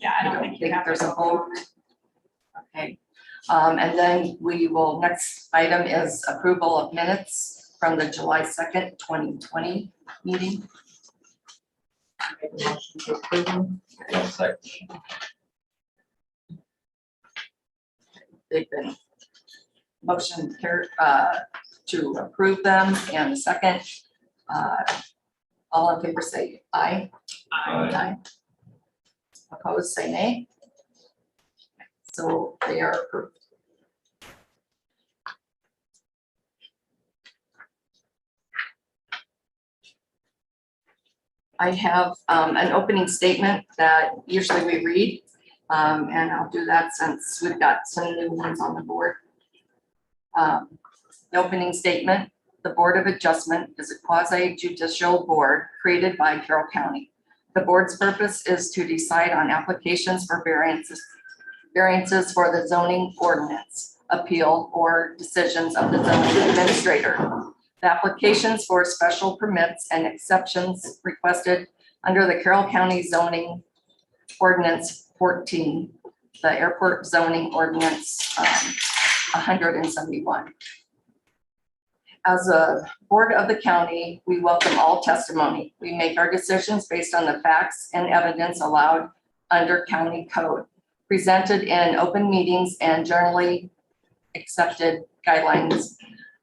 Yeah, I don't think you have there's to a vote. Okay, and then we will, next item is approval of minutes from the July 2nd, 2020 meeting. Make a motion to approve them. One second. They've been motion to approve them, and second, all in favor say aye. Aye. Opposed, say nay. So they are approved. I have an opening statement that usually we read, and I'll do that since we've got some new ones on the board. The opening statement: the Board of Adjustment is a quasi-judicial board created by Carroll County. The board's purpose is to decide on applications for variances for the zoning ordinance, appeal, or decisions of the zoning administrator. The applications for special permits and exceptions requested under the Carroll County zoning ordinance 14, the airport zoning ordinance 171. As a board of the county, we welcome all testimony. We make our decisions based on the facts and evidence allowed under county code, presented in open meetings and generally accepted guidelines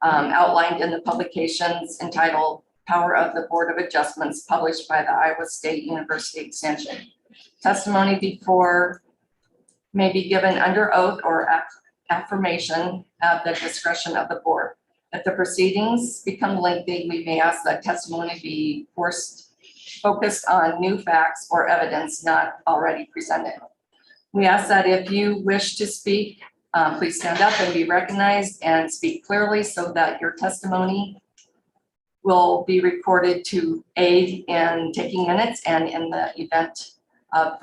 outlined in the publications entitled Power of the Board of Adjustments, published by the Iowa State University Extension. Testimony before may be given under oath or affirmation at the discretion of the board. If the proceedings become lengthy, we may ask that testimony be focused on new facts or evidence not already presented. We ask that if you wish to speak, please stand up and be recognized and speak clearly so that your testimony will be recorded to aid in taking minutes and in the event of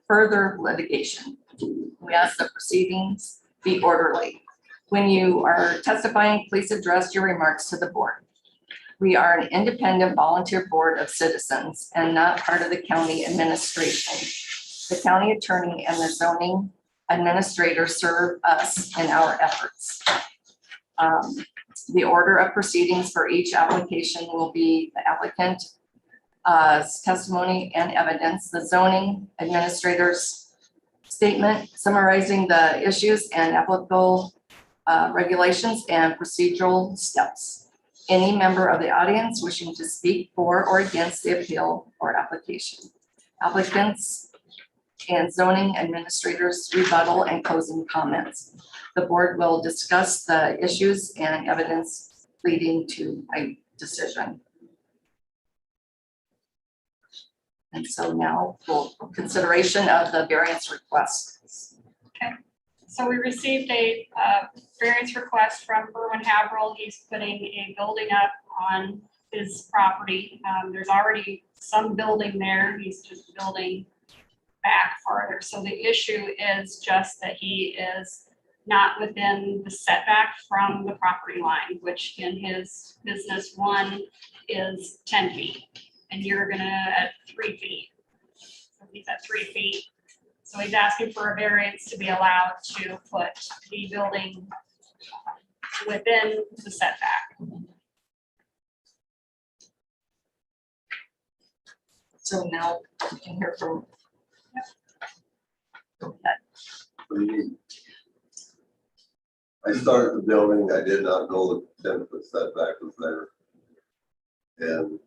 further litigation. We ask the proceedings be orderly. When you are testifying, please address your remarks to the board. We are an independent volunteer board of citizens and not part of the county administration. The county attorney and the zoning administrator serve us in our efforts. The order of proceedings for each application will be the applicant's testimony and evidence, the zoning administrator's statement summarizing the issues and applicable regulations and procedural steps. Any member of the audience wishing to speak for or against the appeal or application. Applicants and zoning administrators' rebuttal and closing comments. The board will discuss the issues and evidence leading to a decision. And so now for consideration of the variance requests. Okay, so we received a variance request from Berwin Haverhill. He's putting a building up on his property. There's already some building there. He's just building back farther. So the issue is just that he is not within the setback from the property line, which in his business one is 10 feet. And you're gonna at 3 feet. So he's at 3 feet. So he's asking for a variance to be allowed to put the building within the setback. So now we can hear from. Go ahead. I started the building, I did not know the 10-foot setback was there. And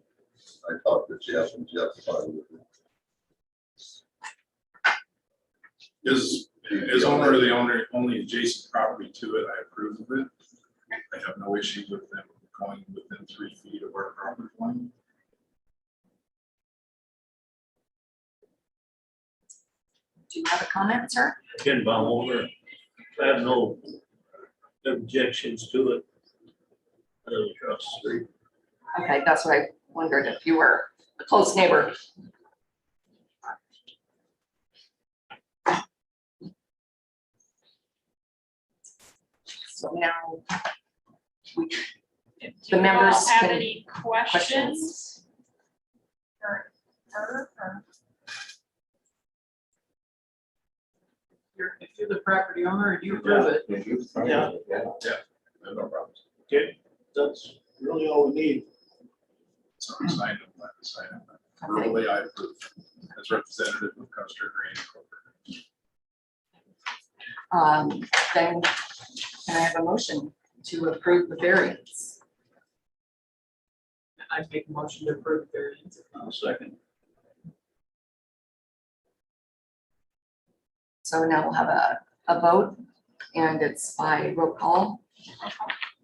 I talked to Jeff and Jeff's fine with it. As owner of the only adjacent property to it, I approve of it. I have no issue with them going within 3 feet of our property line. Do you have a comment, sir? Ken Baumholder. I have no objections to it. I live across the street. Okay, that's what I wondered, if you were a close neighbor. So now we, Do the you members all have can- any questions? Or if you're the property owner and you approve it, Yeah. No problems. Okay, that's really all we need. So I'm signing, I'm not signing. Verbally, I approve as representative of Custer Grain Incorporated. Then can I have a motion to approve the variance? I'd make a motion to approve the variance. I'll second. So now we'll have a vote, and it's by roll call.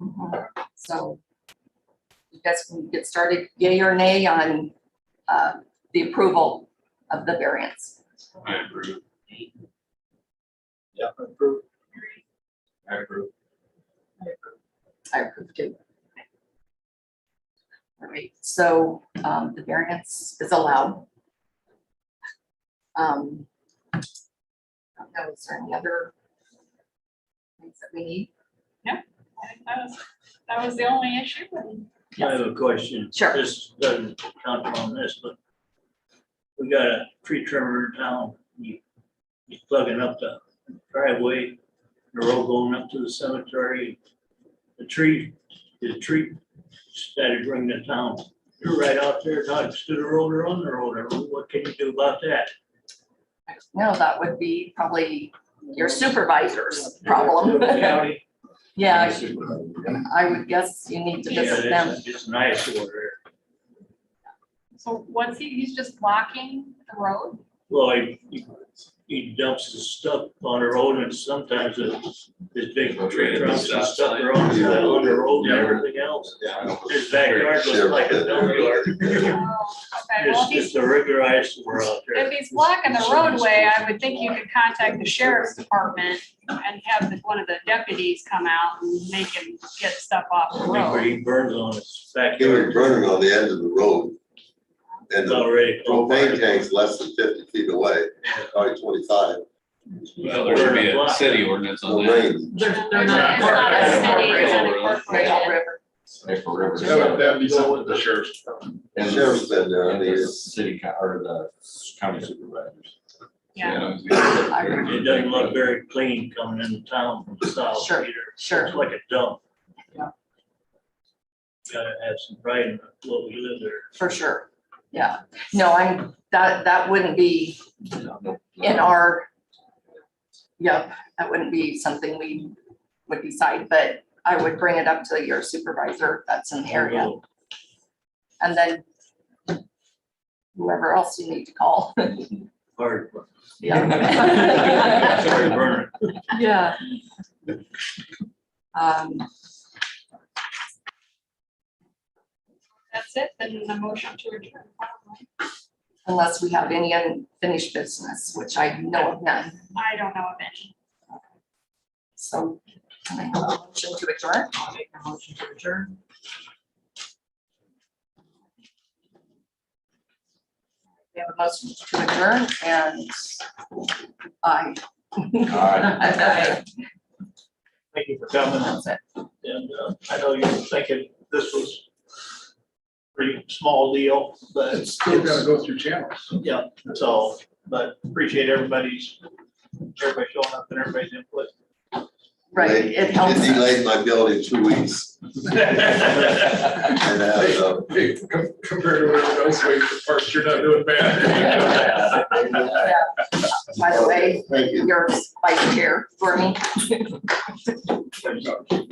Mhm. So you guys can get started, yay or nay on the approval of the variance. I approve. Yeah, approve. I approve. I approve too. All right, so the variance is allowed. I don't know, is there any other things that we need? I think that was the only issue. And I have a question. Sure. This doesn't count on this, but we got a tree trimmer in town. He's plugging up the driveway, the road going up to the cemetery. The tree started ringing the town. You're right out there, talks to the road or on the road. What can you do about that? No, that would be probably your supervisor's problem. County. Yeah, I would guess you need to visit them. It's nice over there. so what's he's just blocking the road? Well, he dumps his stuff on the road and sometimes it's big tree trunks and stuff are on the road and everything else. His backyard looks like a dump yard. Okay, well, It's the regular ice we're out there. if he's blocking the roadway, I would think you could contact the sheriff's department and have one of the deputies come out and make him get stuff off I the think where road. he burns on his He was backyard. burning on the end of the road. And It's the already. propane tank's less than 50 feet away, probably 25. Well, there should be a city ordinance No on that. rain. They're not. It's not a city, it's Rail unincorporated. River. That'd be something with the sheriff's department. The sheriff's been there, I And mean, the it's, city, or the county supervisors. Yeah. It doesn't look very clean coming into town from the south Sure, either. sure. It's like a dump. Yeah. Gotta have some pride in what we live there. For sure. Yeah. No, that wouldn't be in our, yep, that wouldn't be something we would decide, but I would bring it up to your supervisor that's in the area. And then whoever else you need to call. Hard. Yeah. Sorry, burner. Yeah. That's it, then the motion to adjourn. Unless we have any unfinished business, which I know of none. I don't know of any. So can I have a motion to adjourn? I'll make a motion to adjourn. We have a motion to adjourn and aye. Aye. Thank you for coming. That's it. And I know you're thinking this was a pretty small deal, but It's still gotta go through channels. yeah, that's all. But appreciate everybody showing up and everybody's input. Right, it helps. it delayed my building 2 weeks. And, Hey, compared to everyone else waiting for parts, you're not doing bad. By the way, thank you. your vice chair for me. Thank you.